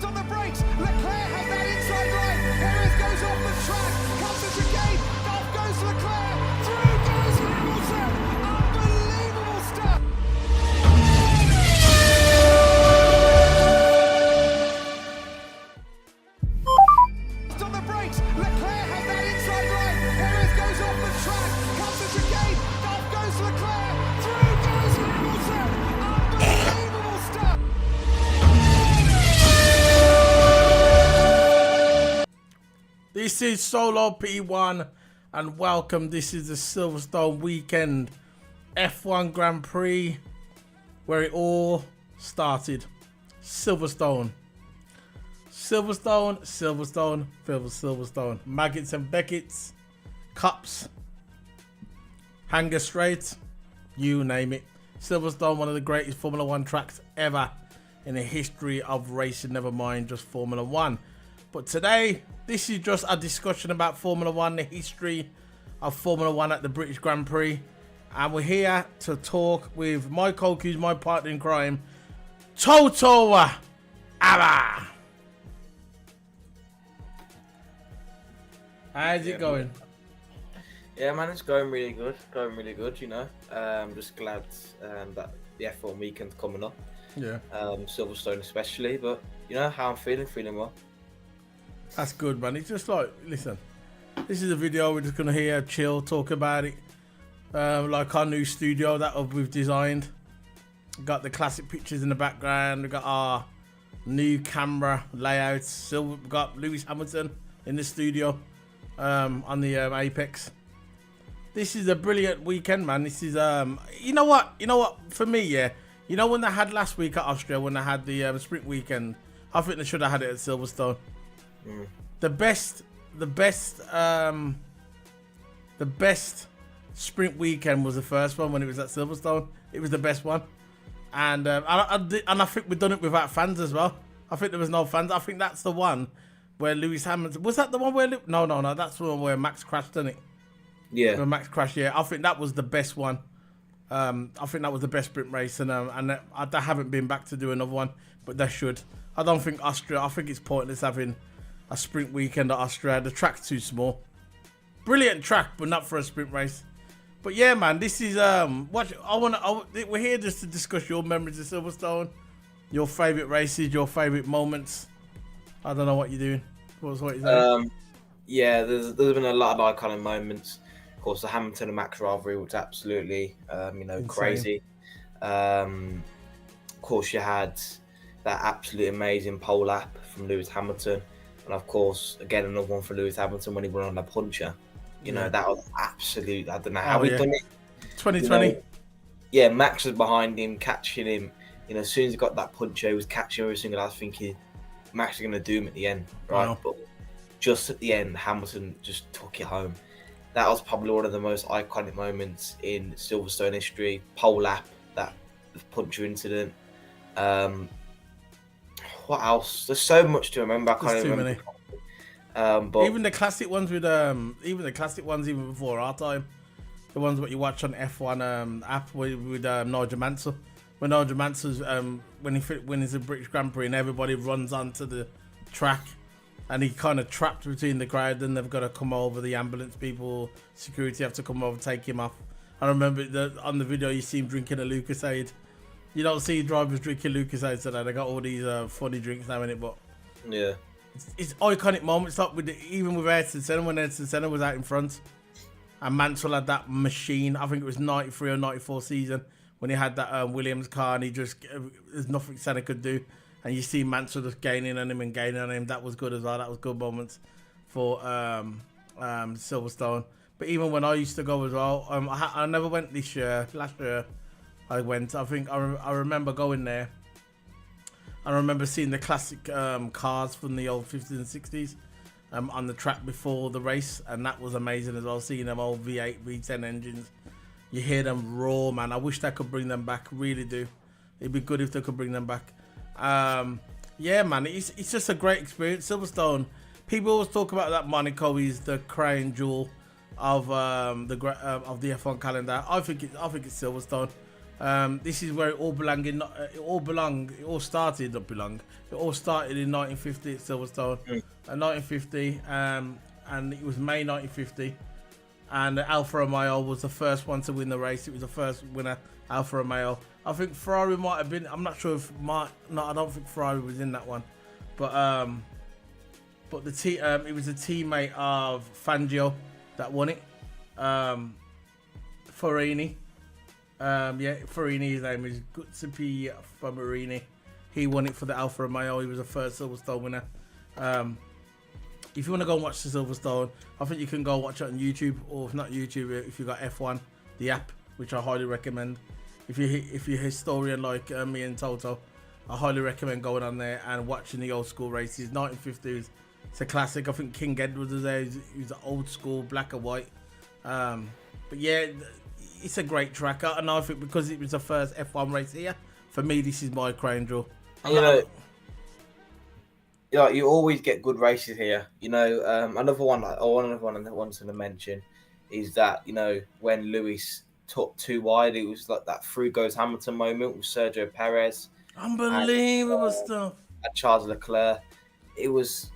On the brakes, Leclerc has that inside line. Perez goes off the track, comes to chicane, off goes Leclerc, through goes Hamilton. Unbelievable stuff. On the brakes, Leclerc has that inside line. Perez goes off the track, comes to chicane, off goes Leclerc, through goes Hamilton. Unbelievable stuff. This is Solo P1 and welcome. This is the Silverstone weekend F1 Grand Prix where it all started. Silverstone. Maggots and Beckett's, Cups, Hanger Straight, you name it. Silverstone, one of the greatest Formula 1 tracks ever in the history of racing, never mind just Formula 1. But today, this is just a discussion about Formula 1, the history of Formula 1 at the British Grand Prix. And we're here to talk with my coach, who's my partner in crime, Toto Abba. How's it going? Yeah, man, it's going really good. You know. I'm just glad that the F1 weekend's coming up. Yeah. Silverstone especially, but you know how I'm feeling well. That's good, man. It's just like, listen, this is a video we're just gonna hear, chill, talk about it. Like our new studio that we've designed. Got the classic pictures in the background. We got our new camera layouts. We've got Lewis Hamilton in the studio on the Apex. This is a brilliant weekend, man. This is you know what? For me, yeah. You know when they had last week at Austria, when they had the sprint weekend, I think they should have had it at Silverstone. Mm. The best sprint weekend was the first one when it was at Silverstone. It was the best one, and I think we've done it without fans as well. I think there was no fans. I think that's the one where Lewis Hamilton, was that the one where no, that's the one where Max crashed, didn't it? Yeah, where Max crashed. Yeah, I think that was the best one. I think that was the best sprint race, and they haven't been back to do another one, but they should. I don't think Austria. I think it's pointless having a sprint weekend at Austria. The track's too small. Brilliant track, but not for a sprint race. But yeah, man, this is we're here just to discuss your memories of Silverstone, your favourite races, your favourite moments. I don't know what you're doing. What you saying? Yeah, there's been a lot of iconic moments. Of course, the Hamilton and Max rivalry was absolutely crazy. Of course, you had that absolutely amazing pole lap from Lewis Hamilton. And of course, again, another one for Lewis Hamilton when he won on the puncher. You know, that was absolute. I don't know how he done it. 2020. You know, yeah, Max was behind him, catching him. You know, as soon as he got that puncher, he was catching every single. I was thinking, Max is going to do him at the end, right? Wow. But just at the end, Hamilton just took it home. That was probably one of the most iconic moments in Silverstone history. Pole lap, that puncher incident. What else? There's so much to remember. I can't even remember. But even the classic ones with even before our time, the ones what you watch on F1 app with Nigel Mansell. When Nigel Mansell's when he wins the British Grand Prix and everybody runs onto the track, and he kind of trapped between the crowd. Then they've got to come over. The ambulance people, security have to come over, take him off. I remember on the video you see him drinking a Lucasade. You don't see drivers drinking Lucasade today. They got all these funny drinks now in it, but Yeah. it's iconic moments. Like even with Ayrton Senna, when Ayrton Senna was out in front, and Mansell had that machine. I think it was 93 or 94 season when he had that Williams car, and he just there's nothing Senna could do. And you see Mansell just gaining on him and gaining on him. That was good as well. That was good moments for Silverstone. But even when I used to go as well, I never went this year. Last year I went. I think I remember going there. I remember seeing the classic cars from the old 50s and 60s on the track before the race, and that was amazing as well. Seeing them old V8, V10 engines, you hear them roar, man. I wish they could bring them back. Really do. It'd be good if they could bring them back. Yeah, man. It's just a great experience. Silverstone. People always talk about that Monaco is the crown jewel of the F1 calendar. I think it's Silverstone. This is where it all belonged. It all started in 1950 at Silverstone. 1950, and it was May 1950. And Alfa Romeo was the first one to win the race. It was the first winner, Alfa Romeo. I think Ferrari might have been. I'm not sure if I don't think Ferrari was in that one, but it was a teammate of Fangio that won it. Farini. Farini, his name is Giuseppe Farini. He won it for the Alfa Romeo. He was the first Silverstone winner. If you want to go and watch the Silverstone, I think you can go watch it on YouTube, or if not YouTube, if you got F1, the app, which I highly recommend. If you're a historian like me and Toto, I highly recommend going on there and watching the old school races. 1950s, it's a classic. I think King Edward was there. He was old school, black and white. But yeah, it's a great track. And I think because it was the first F1 race here, for me, this is my crown jewel. You always get good races here. Another one I wanted to mention is that, when Lewis took too wide, it was like that through goes Hamilton moment with Sergio Perez. Unbelievable stuff. And Charles Leclerc. It was,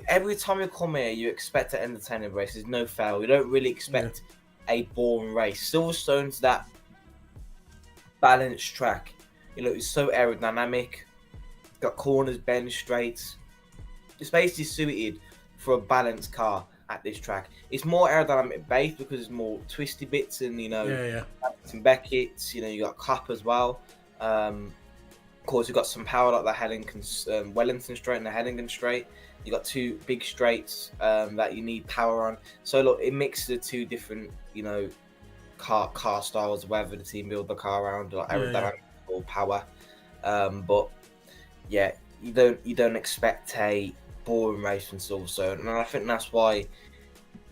every time you come here, you expect an entertaining race. There's no fail. You don't really expect a boring race. Silverstone's that balanced track. It's so aerodynamic. Got corners, bends, straights. It's basically suited for a balanced car at this track. It's more aerodynamic based because there's more twisty bits and some Beckett's. You got Cup as well. Of course, you've got some power like the Wellington straight and the Hellingen straight. You got two big straights that you need power on. So look, it mixes the two different car styles, whether the team build the car around or aerodynamic or power. But yeah, you don't expect a boring race from Silverstone, and I think that's why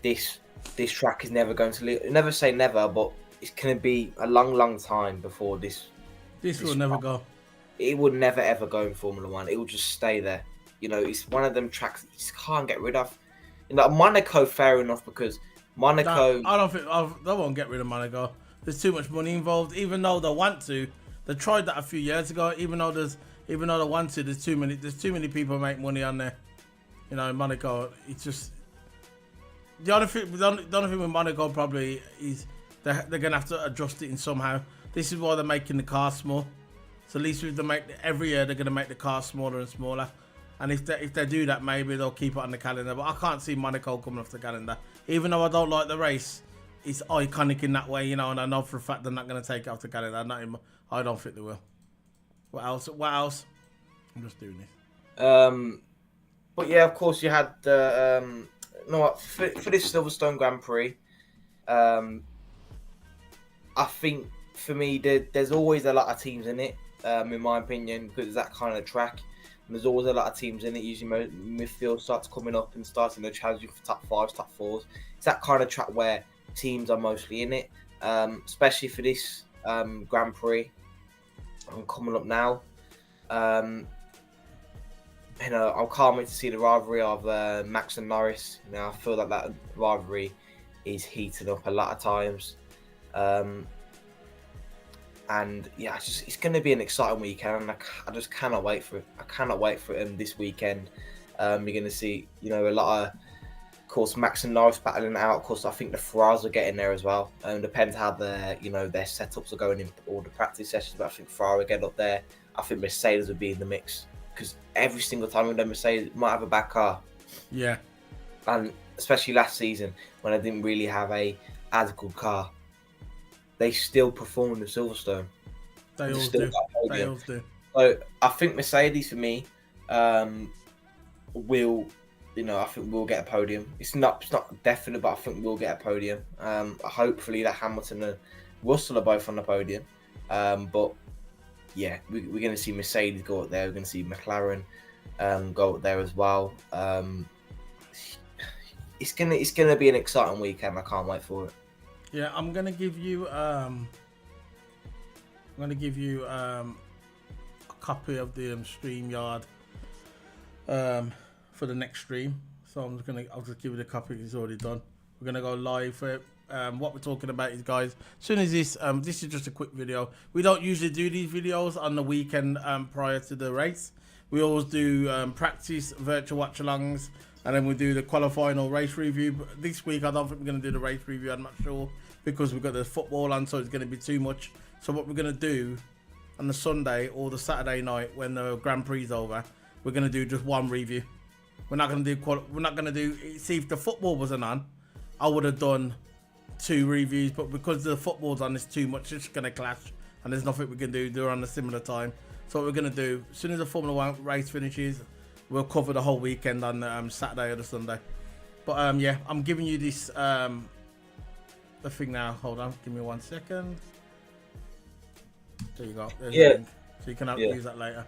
this track is never going to leave. Never say never, but it's going to be a long time before this will never go. It would never ever go in Formula One. It will just stay there. It's one of them tracks that you just can't get rid of. Monaco, fair enough, because Monaco. I don't think they won't get rid of Monaco. There's too much money involved. Even though they want to, they tried that a few years ago. Even though they want to, there's too many people make money on there. Monaco. It's just the only thing with Monaco probably is they're gonna have to adjust it in somehow. This is why they're making the car small. So at least if they make every year, they're gonna make the car smaller and smaller. And if they do that, maybe they'll keep it on the calendar. But I can't see Monaco coming off the calendar. Even though I don't like the race, it's iconic in that way, and I know for a fact they're not going to take it off the calendar. I don't think they will. What else? I'm just doing this. But yeah, of course, you had the for this Silverstone Grand Prix. I think for me, there's always a lot of teams in it. In my opinion, because it's that kind of track. And there's always a lot of teams in it. Usually midfield starts coming up and starting to challenge you for top fives, top fours. It's that kind of track where teams are mostly in it, especially for this Grand Prix. I'm coming up now. I can't wait to see the rivalry of Max and Norris. I feel like that rivalry is heating up a lot of times. And yeah, it's going to be an exciting weekend, and I just cannot wait for it. I cannot wait for it this weekend. You're going to see, a lot of course, Max and Norris battling out. Of course, I think the Ferraris will get in there as well. Depends how their setups are going in all the practice sessions. But I think Ferrari will get up there. I think Mercedes will be in the mix because every single time Mercedes might have a bad car. Yeah. And especially last season when I didn't really have a adequate car, they still perform in the Silverstone. They all do. They all do. So I think Mercedes for me will, I think we'll get a podium. It's not definite, but I think we'll get a podium. Hopefully that Hamilton and Russell are both on the podium. But yeah, we're going to see Mercedes go up there. We're going to see McLaren go up there as well. It's gonna be an exciting weekend. I can't wait for it. Yeah, I'm gonna give you a copy of the StreamYard for the next stream. So I'll just give it a copy. It's already done. We're gonna go live for it. What we're talking about is, guys, as soon as this is just a quick video. We don't usually do these videos on the weekend prior to the race. We always do practice virtual watch-alongs, and then we do the qualifying or race review. But this week, I don't think we're going to do the race review. I'm not sure because we've got the football on, so it's going to be too much. So what we're going to do on the Sunday or the Saturday night when the Grand Prix is over, we're going to do just one review. We're not going to do. See, if the football wasn't on, I would have done 2 reviews. But because the football's on, it's too much. It's going to clash, and there's nothing we can do. They're on a similar time. So what we're going to do, as soon as the Formula 1 race finishes, we'll cover the whole weekend on Saturday or the Sunday. But yeah, I'm giving you this the thing now. Hold on, give me 1 second. There you go. There's the link. So you can use that later.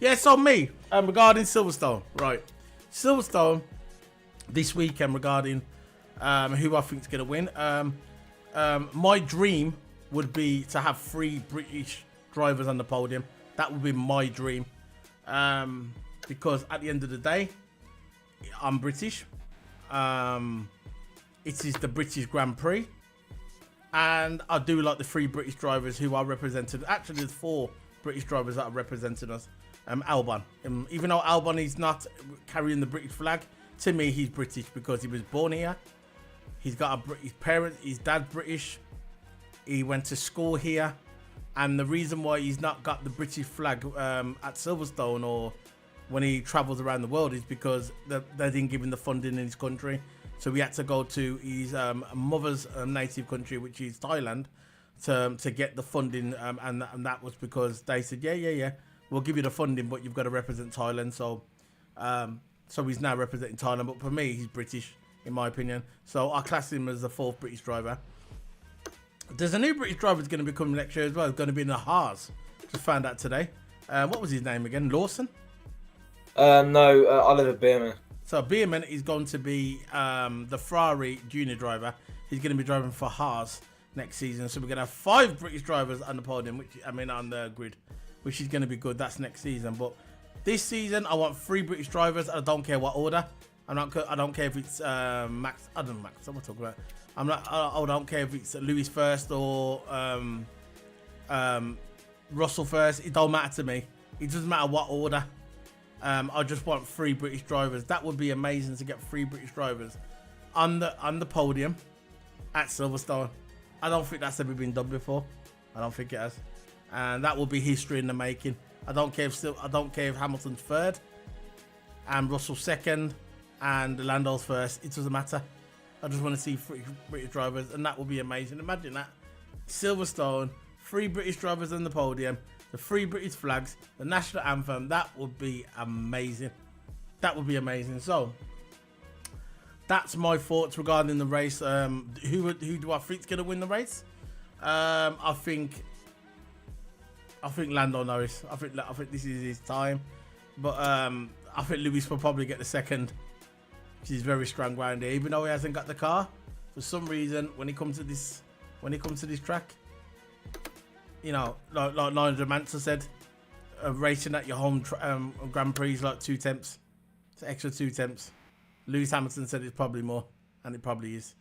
Yeah, so me regarding Silverstone, right? Silverstone this weekend regarding who I think is going to win. My dream would be to have 3 British drivers on the podium. That would be my dream. Because at the end of the day, I'm British. It is the British Grand Prix, and I do like the 3 British drivers who are represented. Actually, there's 4 British drivers that are representing us. Albon, even though Albon is not carrying the British flag, to me he's British because he was born here. He's got a British parent. His dad's British. He went to school here. And the reason why he's not got the British flag at Silverstone or when he travels around the world is because they didn't give him the funding in his country. So he had to go to his mother's native country, which is Thailand, to get the funding. And that was because they said, yeah, we'll give you the funding, but you've got to represent Thailand. So he's now representing Thailand. But for me, he's British, in my opinion. So I class him as the 4th British driver. There's a new British driver that's going to be coming next year as well. It's going to be in the Haas. Just found out today. What was his name again? Lawson? No, Oliver Bierman. So Bierman is going to be the Ferrari junior driver. He's going to be driving for Haas next season. So we're going to have 5 British drivers on the podium, on the grid, which is going to be good. That's next season. But this season, I want 3 British drivers. I don't care what order. I don't care if it's Max. I don't know Max. What am I talking about? I don't care if it's Lewis first or Russell first. It don't matter to me. It doesn't matter what order. I just want 3 British drivers. That would be amazing to get 3 British drivers on the podium at Silverstone. I don't think that's ever been done before. I don't think it has, and that will be history in the making. I don't care if Hamilton's 3rd and Russell's 2nd and Lando's 1st. It doesn't matter. I just want to see 3 British drivers, and that will be amazing. Imagine that. Silverstone, 3 British drivers on the podium, the 3 British flags, the national anthem. That would be amazing. That would be amazing. So, that's my thoughts regarding the race. Who do I think is going to win the race? I think Lando Norris. I think this is his time. But I think Lewis will probably get the 2nd. He's very strong around here, even though he hasn't got the car. For some reason, when he comes to this track, like Nigel Mansell said, racing at your home Grand Prix is like 2 tenths. It's an extra 2 tenths. Lewis Hamilton said it's probably more, and it probably is.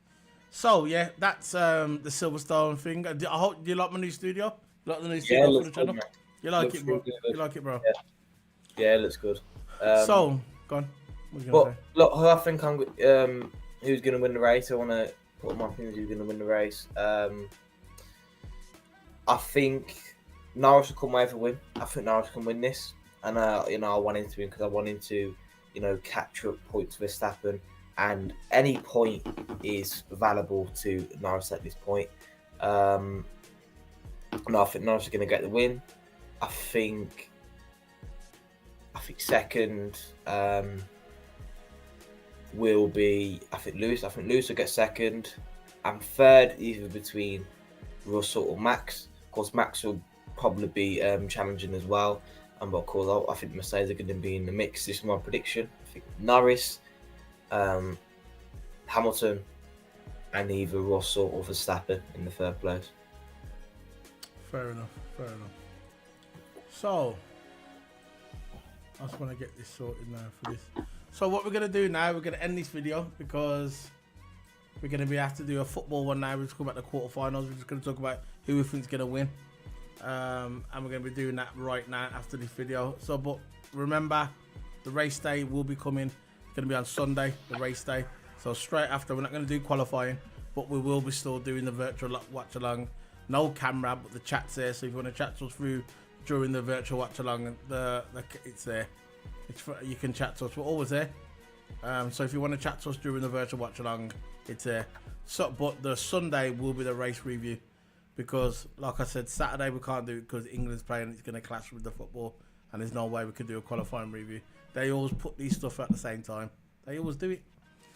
So yeah, that's the Silverstone thing. I hope do you like my new studio? You like the new Yeah, studio it for looks the good, channel? man. You like Looks it, bro? really good. You like it, bro? Yeah, it looks good. So, go on. What are you gonna But look, who I think who's going to win the race? I want to put my opinions who's going to win the race. I think Norris will come away with a win. I think Norris can win this, and I want him to win because I want him to, catch up points with Verstappen, and any point is valuable to Norris at this point. And I think Norris is going to get the win. I think second will be Lewis. I think Lewis will get second, and third either between Russell or Max. Of course, Max will probably be challenging as well. And of course, I think Mercedes are going to be in the mix. This is my prediction. I think Norris, Hamilton, and either Russell or Verstappen in the third place. Fair enough. So, I just want to get this sorted now for this. So what we're going to do now, we're going to end this video because we're going to have to do a football one now. We're just talking about the quarterfinals. We're just going to talk about who we think is going to win. And we're going to be doing that right now after this video. So, but remember, the race day will be coming. It's going to be on Sunday, the race day. So straight after, we're not going to do qualifying, but we will be still doing the virtual watch along. No camera, but the chat's there. So if you want to chat to us through during the virtual watch along, it's there. You can chat to us. We're always there. So if you want to chat to us during the virtual watch along, it's there. So, but the Sunday will be the race review, because like I said, Saturday we can't do it because England's playing. It's going to clash with the football, and there's no way we could do a qualifying review. They always put these stuff at the same time. They always do it.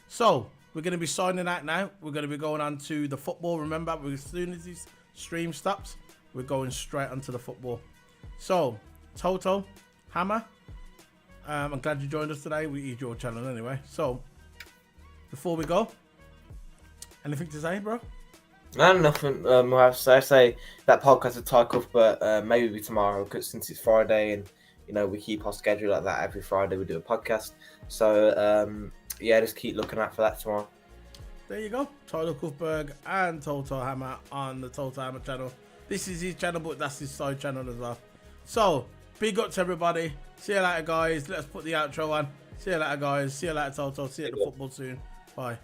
So we're going to be signing out now. We're going to be going on to the football. Remember, as soon as this stream stops, we're going straight onto the football. So Toto, Hammer, I'm glad you joined us today. We eat your channel anyway. So before we go, anything to say, bro? No, nothing. I say that podcast will tie off, but maybe tomorrow, because since it's Friday and we keep our schedule like that. Every Friday we do a podcast. So yeah, just keep looking out for that tomorrow. There you go. Tyler Cuthberg and Toto Hammer on the Toto Hammer channel. This is his channel, but that's his side channel as well. So big up to everybody. See you later, guys. Let's put the outro on. See you later, guys. See you later, Toto. See you at the football soon. Bye.